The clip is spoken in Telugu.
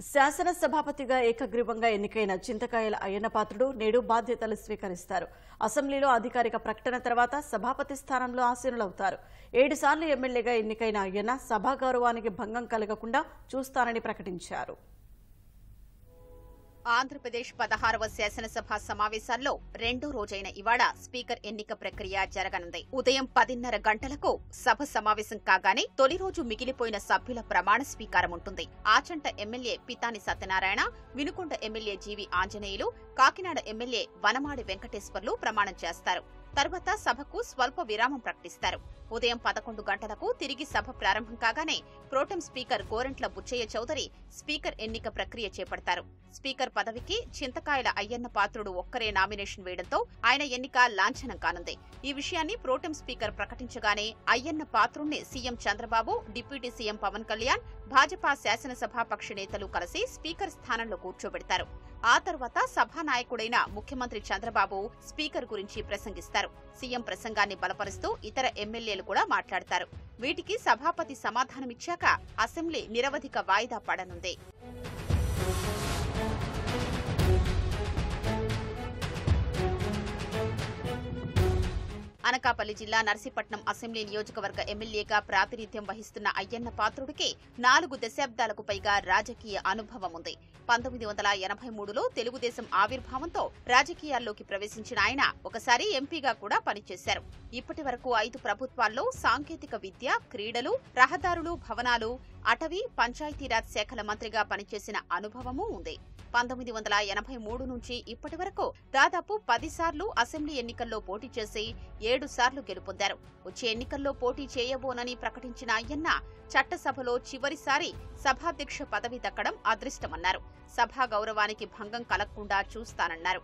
శాసన సభాపతిగా ఏకగ్రీవంగా ఎన్నికైన చింతకాయల అయ్యన్నపాత్రుడు నేడు బాధ్యతలు స్వీకరిస్తారు. అసెంబ్లీలో అధికారిక ప్రకటన తర్వాత సభాపతి స్థానంలో ఆసీనులవుతారు. 7 సార్లు ఎమ్మెల్యేగా ఎన్నికైన అయ్యన్న సభా గౌరవానికి భంగం కలగకుండా చూస్తానని ప్రకటించారు. ఆంధ్రప్రదేశ్ 16వ శాసనసభ సమావేశాల్లో రెండో రోజైన ఇవాళ స్పీకర్ ఎన్నిక ప్రక్రియ జరగనుంది. ఉదయం 10:30 గంటలకు సభ సమావేశం కాగానే తొలి రోజు మిగిలిపోయిన సభ్యుల ప్రమాణ స్వీకారం ఉంటుంది. ఆచంట ఎమ్మెల్యే పితాని సత్యనారాయణ, వినుకొండ ఎమ్మెల్యే జీవి ఆంజనేయులు, కాకినాడ ఎమ్మెల్యే వనమాడి వెంకటేశ్వర్లు ప్రమాణం చేస్తారు. తర్వాత సభకు స్వల్ప విరామం ప్రకటిస్తారు. ఉదయం 11 గంటలకు తిరిగి సభ ప్రారంభం కాగానే pro tem speaker Gorantla Butchaiah Chowdary speaker ఎన్నిక ప్రక్రియ చేపడతారు. స్పీకర్ పదవికి చింతకాయల అయ్యన్న పాత్రుడు ఒక్కరే నామినేషన్ వేయడంతో ఆయన ఎన్నిక లాంఛనం కానుంది. ఈ విషయాన్ని ప్రోటెం స్పీకర్ ప్రకటించగానే అయ్యన్న పాత్రుణ్ణి CM Chandrababu, deputy CM Pawan Kalyan, Bhajapa శాసనసభాపక్ష నేతలు కలిసి స్పీకర్ స్థానంలో కూర్చోబెడతారు. ఆ తర్వాత సభానాయకుడైన ముఖ్యమంత్రి చంద్రబాబు స్పీకర్ గురించి ప్రసంగిస్తారు. సీఎం ప్రసంగాన్ని బలపరుస్తూ ఇతర ఎమ్మెల్యేలు కూడా మాట్లాడతారు. వీటికి సభాపతి సమాధానమిచ్చాక అసెంబ్లీ నిరవధిక వాయిదా పడనుంది. అనకాపల్లి జిల్లా నర్సీపట్నం అసెంబ్లీ నియోజకవర్గ ఎమ్మెల్యేగా ప్రాతినిధ్యం వహిస్తున్న అయ్యన్న పాత్రుడికి 4 దశాబ్దాలకు పైగా రాజకీయ అనుభవం ఉంది. 1983లో తెలుగుదేశం ఆవిర్భావంతో రాజకీయాల్లోకి ప్రవేశించిన ఆయన ఒకసారి ఎంపీగా కూడా పనిచేశారు. ఇప్పటి వరకు 5 ప్రభుత్వాల్లో సాంకేతిక విద్య, క్రీడలు, రహదారులు, భవనాలు, అటవీ, పంచాయతీరాజ్ శాఖల మంత్రిగా పనిచేసిన అనుభవమూ ఉంది. 1983 నుంచి ఇప్పటి వరకు దాదాపు 10 సార్లు అసెంబ్లీ ఎన్నికల్లో పోటీ చేసి 7 సార్లు గెలుపొందారు. వచ్చే ఎన్నికల్లో పోటీ చేయబోనని ప్రకటించిన అయ్యన్న చట్టసభలో చివరిసారి సభాధ్యక్ష పదవి దక్కడం అదృష్టమన్నారు. సభా గౌరవానికి భంగం కలగకుండా చూస్తానన్నారు.